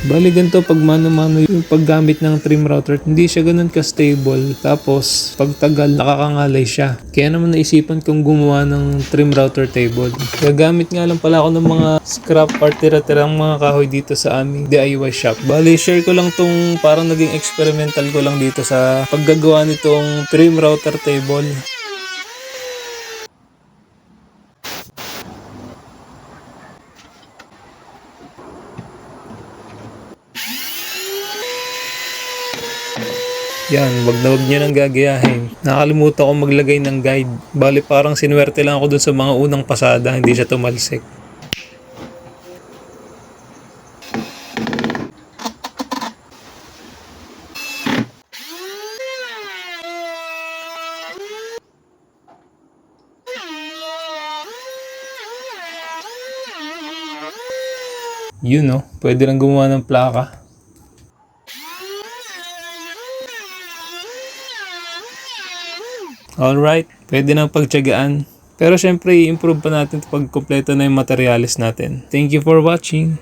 Bali ganito pag mano-mano yung paggamit ng trim router, hindi siya ganun ka-stable. Tapos pag tagal nakakangalay siya. Kaya naman naisipan kong gumawa ng trim router table. Gagamit nga lang pala ako ng mga scrap or tira-tirang mga kahoy dito sa aming DIY shop. Bali share ko lang tong parang naging experimental ko lang dito sa paggagawa nitong trim router table. Yan, wag na wag niyo nang gagayahin. Nakalimutan ko maglagay ng guide. Bali parang sinuwerte lang ako dun sa mga unang pasada, hindi siya tumalsik. Yun no, pwede lang gumawa ng plaka. Alright, pwede nang pagtiyagaan. Pero syempre, i-improve pa natin pag kumpleto na yung materials natin. Thank you for watching.